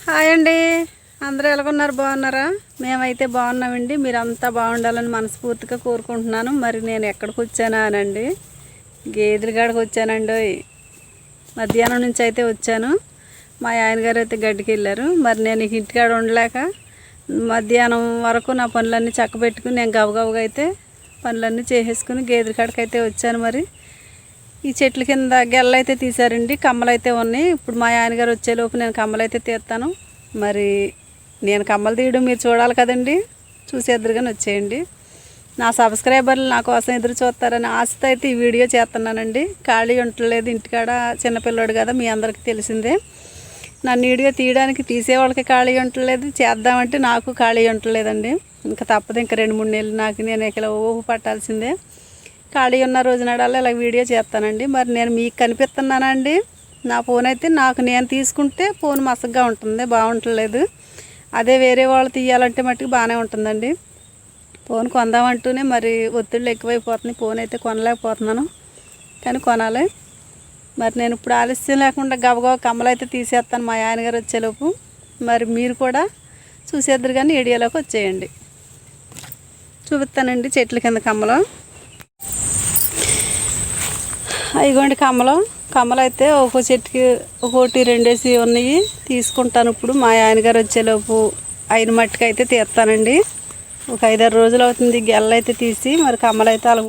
Hi అండి, అందరూ ఎలాగున్నారు? బాగున్నారా? మేమైతే బాగున్నామండి. మీరంతా బాగుండాలని మనస్ఫూర్తిగా కోరుకుంటున్నాను. మరి నేను ఎక్కడికి వచ్చానా అనండి, గేదెల కాడికి వచ్చానండి. మధ్యాహ్నం నుంచి అయితే వచ్చాను. మా ఆయన గారు అయితే గడ్డికి వెళ్ళారు. మరి నేను ఇంటికాడ ఉండలేక మధ్యాహ్నం వరకు నా పనులన్నీ చక్కబెట్టుకుని నేను గబగబగా అయితే పనులన్నీ చేసేసుకుని గేదెల కాడికి అయితే వచ్చాను. మరి ఈ చెట్ల కింద గెల్లైతే తీశారండి, కమ్మలైతే ఉన్నాయి. ఇప్పుడు మా ఆయనగారు వచ్చేలోపు నేను కమ్మలైతే తీస్తాను. మరి నేను కమ్మలు తీయడం మీరు చూడాలి కదండి, చూసేద్దరుగానే వచ్చేయండి. నా సబ్స్క్రైబర్లు నా కోసం ఎదురు చూస్తారని ఆశతో అయితే ఈ వీడియో చేస్తున్నానండి. ఖాళీ ఉండలేదు, ఇంటికాడ చిన్నపిల్లడు కదా, మీ అందరికీ తెలిసిందే. నన్ను వీడియో తీయడానికి తీసేవాళ్ళకి ఖాళీ ఉండలేదు, చేద్దామంటే నాకు ఖాళీ ఉండలేదండి. ఇంకా తప్పదు, ఇంకా 2-3 నెలలు నాకు నేను ఇక్కడ ఊహు పట్టాల్సిందే. ఖాళీ ఉన్న రోజు నడాలి ఇలా వీడియో చేస్తానండి. మరి నేను మీకు కనిపిస్తున్నానండి. నా ఫోన్ అయితే నాకు నేను తీసుకుంటే ఫోన్ మసగ్గా ఉంటుంది, బాగుంటలేదు. అదే వేరే వాళ్ళు తీయాలంటే మట్టుకు బాగానే ఉంటుందండి. ఫోన్ కొందామంటూనే మరి ఒత్తిళ్ళు ఎక్కువైపోతుంది, ఫోన్ అయితే కొనలేకపోతున్నాను, కానీ కొనాలి. మరి నేను ఇప్పుడు ఆలస్యం లేకుండా గబగబా కమ్మలు అయితే తీసేస్తాను మా ఆయనగారు వచ్చేలోపు. మరి మీరు కూడా చూసేద్దరు కానీ వీడియోలోకి వచ్చేయండి, చూపిస్తానండి చెట్ల కింద కమ్మలు. ఇగోండి కమ్మలు అయితే ఒక్కో చెట్టుకి 1-2 ఉన్నాయి, తీసుకుంటాను. ఇప్పుడు మా ఆయనగారు వచ్చేలోపు అయిన మట్టుకు అయితే తీస్తానండి. ఒక 5-6 రోజులు అవుతుంది గెల్ల అయితే తీసి. మరి కమ్మలు అయితే అలా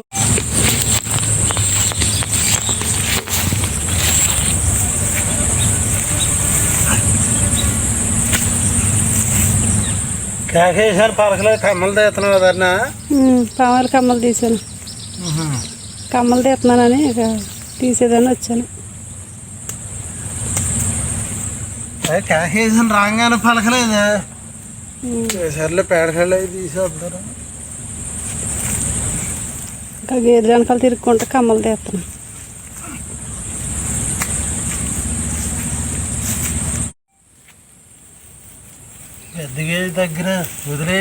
పలకలు కమ్మలు తీస్తున్నావు కదన్నా? కమ్మలు తీసాను, కమ్మలు తీస్తున్నానని ఇక తీసేదని వచ్చాను. కాకేసాను రాగానే పలకలేదు, సర్లే పేడకాయలు అవి తీసేస్తారు. ఇంకా గేదెల వెనకాల తిరుక్కుంటే కమ్మలు తీస్తున్నాను. పెద్ద గేదె దగ్గర వదిలే.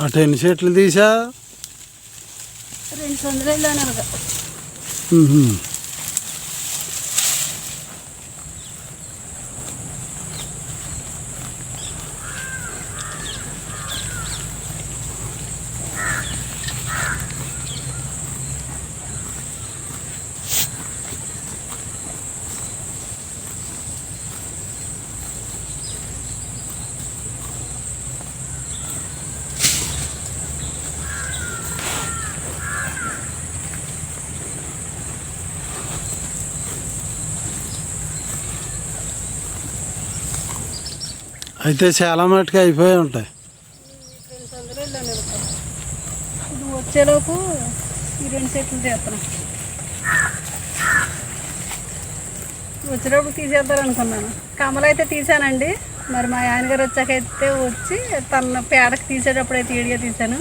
అటు ఎన్ని చెట్లు తీసా? 2 సందులు. అయితే చాలా మట్టుకు అయిపోయి ఉంటాయి. ఇది వచ్చేలోపు ఈ 2 సెట్లు చేస్తాను. వచ్చేటప్పుడు తీసేద్దాం అనుకున్నాను. కమలు అయితే తీసానండి. మరి మా ఆయనగారు వచ్చాకైతే వచ్చి తన పేడకి తీసేటప్పుడు అయితే ఈడియో తీశాను.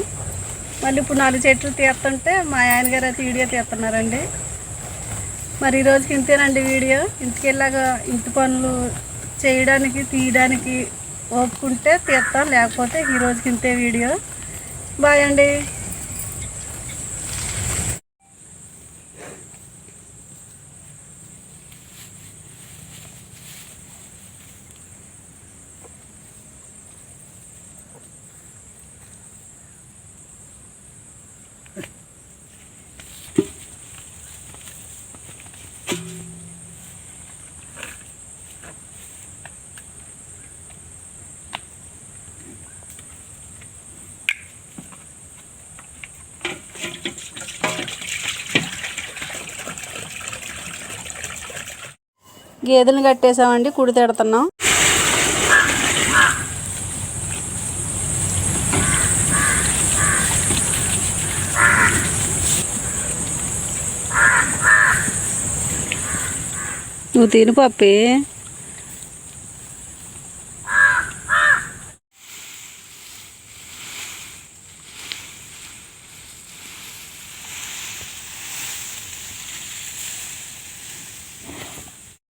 మళ్ళీ ఇప్పుడు 4 చెట్లు తీస్తుంటే మా ఆయనగారు అయితే వీడియో తీస్తున్నారండి. మరి ఈరోజుకి ఇంతేనండి వీడియో. ఇంటికెళ్ళాక ఇంటి పనులు చేయడానికి తీయడానికి ఓపుకుంటే తీస్తాం, లేకపోతే ఈరోజుకి ఇంతే వీడియో. బాయ్ అండి. గేదెలను కట్టేసామండి, కుడి తిడుతున్నాం. నువ్వు తిను పప్పి.